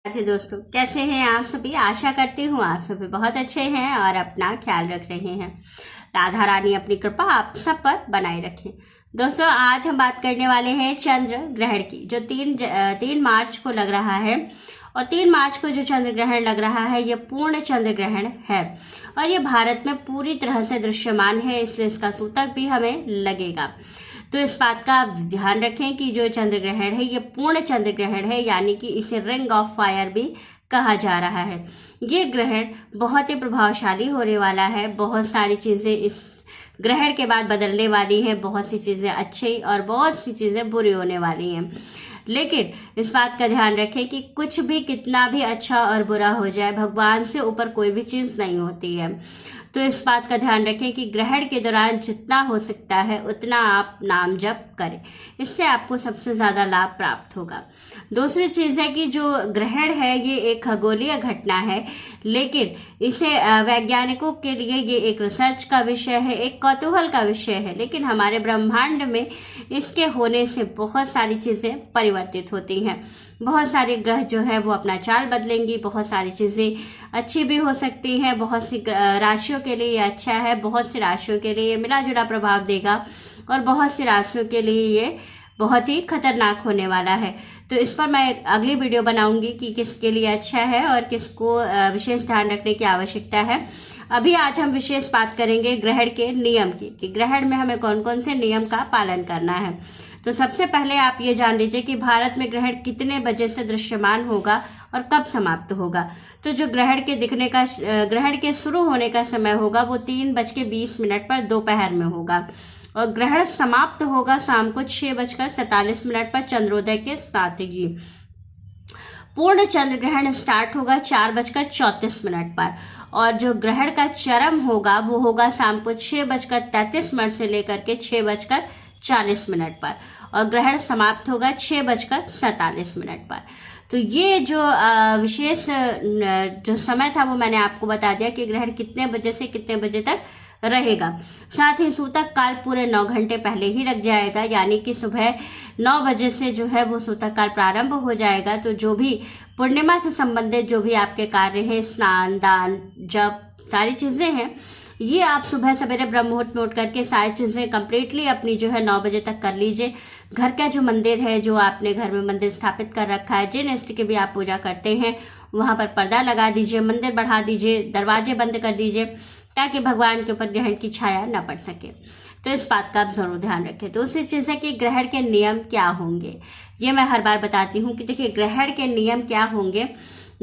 अच्छा दोस्तों, कैसे हैं आप सभी। आशा करती हूँ आप सभी बहुत अच्छे हैं और अपना ख्याल रख रहे हैं। राधा रानी अपनी कृपा आप सब पर बनाए रखें। दोस्तों, आज हम बात करने वाले हैं चंद्र ग्रहण की, जो 3 मार्च को लग रहा है। और 3 मार्च को जो चंद्र ग्रहण लग रहा है, ये पूर्ण चंद्र ग्रहण है और ये भारत में पूरी तरह से दृश्यमान है, इसलिए इसका सूतक भी हमें लगेगा। तो इस बात का आप ध्यान रखें कि जो चंद्र ग्रहण है ये पूर्ण चंद्र ग्रहण है, यानी कि इसे रिंग ऑफ फायर भी कहा जा रहा है। ये ग्रहण बहुत ही प्रभावशाली होने वाला है। बहुत सारी चीजें इस ग्रहण के बाद बदलने वाली हैं, बहुत सी चीजें अच्छी और बहुत सी चीजें बुरी होने वाली हैं। लेकिन इस बात का ध्यान रखें कि कुछ भी कितना भी अच्छा और बुरा हो जाए, भगवान से ऊपर कोई भी चीज नहीं होती है। तो इस बात का ध्यान रखें कि ग्रहण के दौरान जितना हो सकता है उतना आप नाम जप करें, इससे आपको सबसे ज्यादा लाभ प्राप्त होगा। दूसरी चीज है कि जो ग्रहण है ये एक खगोलीय घटना है, लेकिन इसे वैज्ञानिकों के लिए ये एक रिसर्च का विषय है, एक कौतूहल का विषय है। लेकिन हमारे ब्रह्मांड में इसके होने से बहुत सारी चीजें परिवर्तित होती हैं। बहुत सारे ग्रह जो है वो अपना चाल बदलेंगी, बहुत सारी चीजें अच्छी भी हो सकती हैं। बहुत सी राशियों के लिए ये अच्छा है, बहुत सी राशियों के लिए ये मिला जुला प्रभाव देगा और बहुत सी राशियों के लिए ये बहुत ही खतरनाक होने वाला है। तो इस पर मैं अगली वीडियो बनाऊंगी कि किसके लिए अच्छा है और किसको विशेष ध्यान रखने की आवश्यकता है। अभी आज हम विशेष बात करेंगे ग्रहण के नियम की, कि ग्रहण में हमें कौन कौन से नियम का पालन करना है। तो सबसे पहले आप ये जान लीजिए कि भारत में ग्रहण कितने बजे से दृश्यमान होगा और कब समाप्त होगा। तो जो ग्रहण के शुरू होने का समय होगा वो 3:20 पर दोपहर में होगा और ग्रहण समाप्त होगा शाम को 6:47 पर चंद्रोदय के साथ ही। पूर्ण चंद्र ग्रहण स्टार्ट होगा 4:34 पर और जो ग्रहण का चरम होगा वो होगा शाम को 6:33 से लेकर के 6:40 पर और ग्रहण समाप्त होगा 6:47 पर। तो ये जो विशेष जो समय था वो मैंने आपको बता दिया कि ग्रहण कितने बजे से कितने बजे तक रहेगा। साथ ही सूतक काल पूरे 9 घंटे पहले ही लग जाएगा, यानी कि सुबह 9 बजे से जो है वो सूतक काल प्रारंभ हो जाएगा। तो जो भी पूर्णिमा से संबंधित जो भी आपके कार्य हैं, स्नान, दान, जप, सारी चीजें हैं, ये आप सुबह सवेरे ब्रह्म मुहूर्त में उठ करके सारी चीजें कंप्लीटली अपनी जो है 9 बजे तक कर लीजिए। घर का जो मंदिर है, जो आपने घर में मंदिर स्थापित कर रखा है, जिन इष्ट की भी आप पूजा करते हैं, वहां पर पर्दा लगा दीजिए, मंदिर बढ़ा दीजिए, दरवाजे बंद कर दीजिए, ताकि भगवान के ऊपर ग्रहण की छाया न पड़ सके। तो इस बात का आप जरूर ध्यान रखें। दूसरी चीज है कि ग्रहण के नियम क्या होंगे, ये मैं हर बार बताती हूँ कि देखिए ग्रहण के नियम क्या होंगे।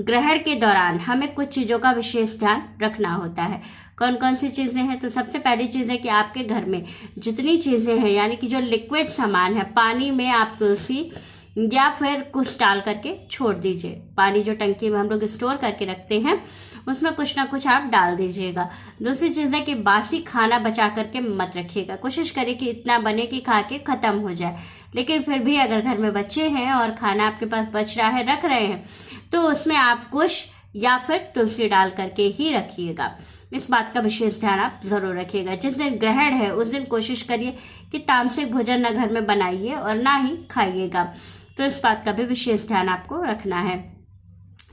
ग्रहण के दौरान हमें कुछ चीजों का विशेष ध्यान रखना होता है। कौन कौन सी चीजें हैं? तो सबसे पहली चीज है कि आपके घर में जितनी चीजें हैं, यानी कि जो लिक्विड सामान है, पानी में आप तुलसी या फिर कुछ डाल करके छोड़ दीजिए। पानी जो टंकी में हम लोग स्टोर करके रखते हैं उसमें कुछ ना कुछ आप डाल दीजिएगा। दूसरी चीज है कि बासी खाना बचा करके मत रखिएगा। कोशिश करें कि इतना बने कि खा के खत्म हो जाए, लेकिन फिर भी अगर घर में बच्चे हैं और खाना आपके पास बच रहा है, रख रहे हैं, तो उसमें आप कुछ या फिर तुलसी डाल करके ही रखिएगा। इस बात का विशेष ध्यान आप जरूर रखिएगा। जिस दिन ग्रहण है उस दिन कोशिश करिए कि तामसिक भोजन न घर में बनाइए और ना ही खाइएगा। तो इस बात का भी विशेष ध्यान आपको रखना है।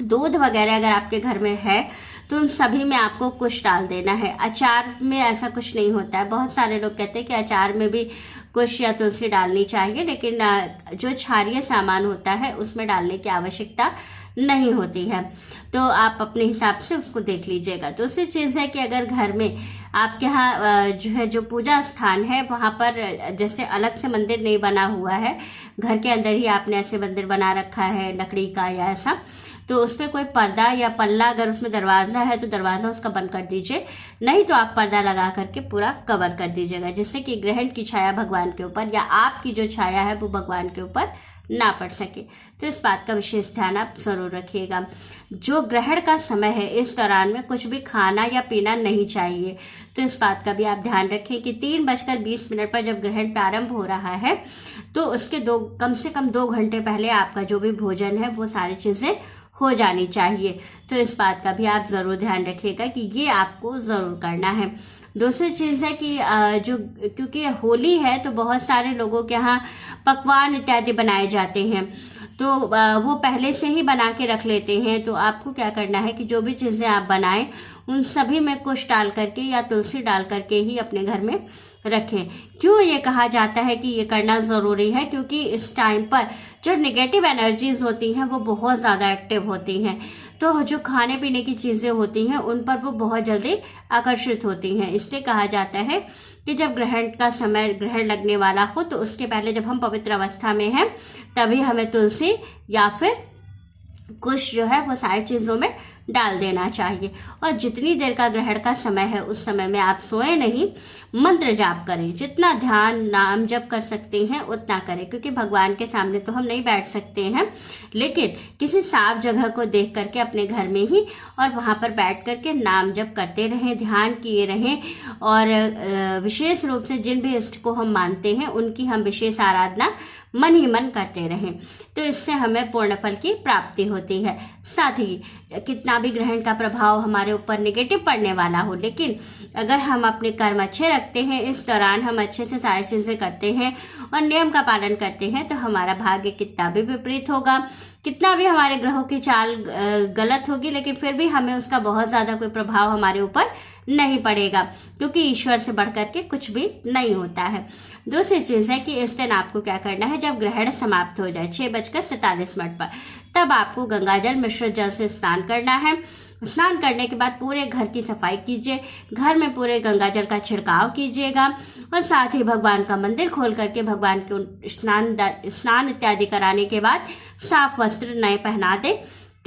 दूध वगैरह अगर आपके घर में है तो उन सभी में आपको कुछ डाल देना है। अचार में ऐसा कुछ नहीं होता है। बहुत सारे लोग कहते हैं कि अचार में भी कुछ या तुलसी डालनी चाहिए, लेकिन जो क्षारीय सामान होता है उसमें डालने की आवश्यकता नहीं होती है। तो आप अपने हिसाब से उसको देख लीजिएगा। दूसरी चीज है कि अगर घर में आपके यहाँ जो है जो पूजा स्थान है वहां पर जैसे अलग से मंदिर नहीं बना हुआ है, घर के अंदर ही आपने ऐसे मंदिर बना रखा है लकड़ी का या ऐसा, तो उस पर कोई पर्दा या पल्ला, अगर उसमें दरवाजा है तो दरवाजा उसका बंद कर दीजिए, नहीं तो आप पर्दा लगा करके पूरा कवर कर दीजिएगा, जिससे कि ग्रहण की छाया भगवान के ऊपर या आपकी जो छाया है वो भगवान के ऊपर ना पड़ सके। तो इस बात का विशेष ध्यान आप जरूर रखिएगा। जो ग्रहण का समय है इस दौरान में कुछ भी खाना या पीना नहीं चाहिए, तो इस बात का भी आप ध्यान रखें कि 3:20 पर जब ग्रहण प्रारंभ हो रहा है तो उसके कम से कम 2 घंटे पहले आपका जो भी भोजन है वो सारी चीजें हो जानी चाहिए। तो इस बात का भी आप जरूर ध्यान रखिएगा कि ये आपको जरूर करना है। दूसरी चीज है कि जो क्योंकि होली है तो बहुत सारे लोगों के यहाँ पकवान इत्यादि बनाए जाते हैं, तो वो पहले से ही बना के रख लेते हैं। तो आपको क्या करना है कि जो भी चीज़ें आप बनाएं उन सभी में कुश डाल करके या तुलसी डाल करके ही अपने घर में रखें। क्यों ये कहा जाता है कि ये करना ज़रूरी है? क्योंकि इस टाइम पर जो नेगेटिव एनर्जीज होती हैं वो बहुत ज़्यादा एक्टिव होती हैं। तो जो खाने पीने की चीज़ें होती हैं उन पर वो बहुत जल्दी आकर्षित होती हैं। इसलिए कहा जाता है कि जब ग्रहण का समय, ग्रहण लगने वाला हो, तो उसके पहले जब हम पवित्र अवस्था में हैं तभी हमें तुलसी या फिर कुश जो है वो सारी चीज़ों में डाल देना चाहिए। और जितनी देर का ग्रहण का समय है उस समय में आप सोए नहीं, मंत्र जाप करें। जितना ध्यान नाम जप कर सकते हैं उतना करें, क्योंकि भगवान के सामने तो हम नहीं बैठ सकते हैं, लेकिन किसी साफ जगह को देख करके अपने घर में ही और वहां पर बैठ करके नाम जप करते रहें, ध्यान किए रहें। और विशेष रूप से जिन भी इष्ट को हम मानते हैं उनकी हम विशेष आराधना मन ही मन करते रहें। तो इससे हमें पूर्ण फल की प्राप्ति होती है। साथ ही कितना भी ग्रहण का प्रभाव हमारे ऊपर नेगेटिव पड़ने वाला हो, लेकिन अगर हम अपने कर्म अच्छे रखते हैं, इस दौरान हम अच्छे से सारी चीजें करते हैं और नियम का पालन करते हैं, तो हमारा भाग्य कितना भी विपरीत होगा, कितना भी हमारे ग्रहों की चाल गलत होगी, लेकिन फिर भी हमें उसका बहुत ज्यादा कोई प्रभाव हमारे ऊपर नहीं पड़ेगा, क्योंकि ईश्वर से बढ़कर के कुछ भी नहीं होता है। दूसरी चीज है कि इस दिन आपको क्या करना है, जब ग्रहण समाप्त हो जाए 6:47 पर, तब आपको गंगाजल मिश्रित जल से स्नान करना है। स्नान करने के बाद पूरे घर की सफाई कीजिए, घर में पूरे गंगाजल का छिड़काव कीजिएगा और साथ ही भगवान का मंदिर खोल करके भगवान को स्नान इत्यादि कराने के बाद साफ वस्त्र नए पहना दें।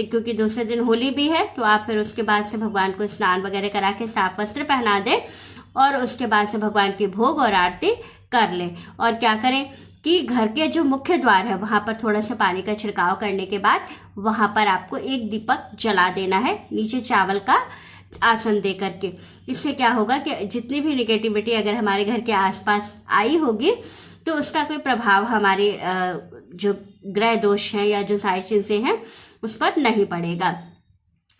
क्योंकि दूसरे दिन होली भी है, तो आप फिर उसके बाद से भगवान को स्नान वगैरह करा के साफ वस्त्र पहना दें और उसके बाद से भगवान की भोग और आरती कर लें। और क्या करें कि घर के जो मुख्य द्वार है वहां पर थोड़ा सा पानी का छिड़काव करने के बाद वहां पर आपको एक दीपक जला देना है, नीचे चावल का आसन दे करके। इससे क्या होगा कि जितनी भी निगेटिविटी अगर हमारे घर के आसपास आई होगी तो उसका कोई प्रभाव हमारे जो ग्रह दोष है या जो सारी चीजें हैं उस पर नहीं पड़ेगा।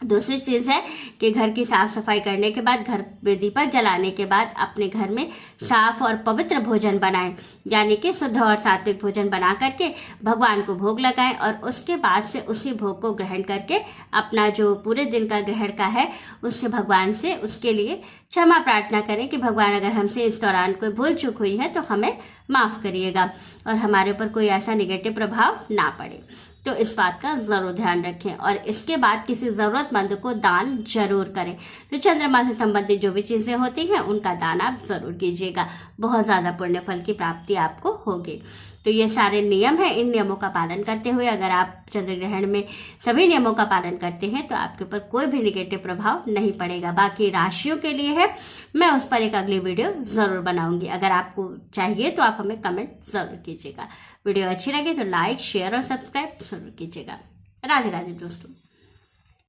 दूसरी चीज है कि घर की साफ सफाई करने के बाद, घर में दीपक जलाने के बाद अपने घर में साफ और पवित्र भोजन बनाएं, यानी कि शुद्ध और सात्विक भोजन बना करके भगवान को भोग लगाएं और उसके बाद से उसी भोग को ग्रहण करके अपना जो पूरे दिन का ग्रहण का है उससे भगवान से उसके लिए क्षमा प्रार्थना करें कि भगवान अगर हमसे इस दौरान कोई भूल चूक हुई है तो हमें माफ करिएगा और हमारे ऊपर कोई ऐसा निगेटिव प्रभाव ना पड़े। तो इस बात का जरूर ध्यान रखें और इसके बाद किसी जरूरतमंद को दान जरूर करें। तो चंद्रमा से संबंधित जो भी चीजें होती हैं उनका दान आप जरूर कीजिएगा, बहुत ज्यादा पुण्य फल की प्राप्ति आपको होगी। तो ये सारे नियम हैं, इन नियमों का पालन करते हुए अगर आप चंद्र ग्रहण में सभी नियमों का पालन करते हैं तो आपके ऊपर कोई भी निगेटिव प्रभाव नहीं पड़ेगा। बाकी राशियों के लिए है, मैं उस पर एक अगली वीडियो जरूर बनाऊंगी। अगर आपको चाहिए तो आप हमें कमेंट जरूर कीजिएगा। वीडियो अच्छी लगे तो लाइक, शेयर और सब्सक्राइब जरूर कीजिएगा। राधे राधे दोस्तों।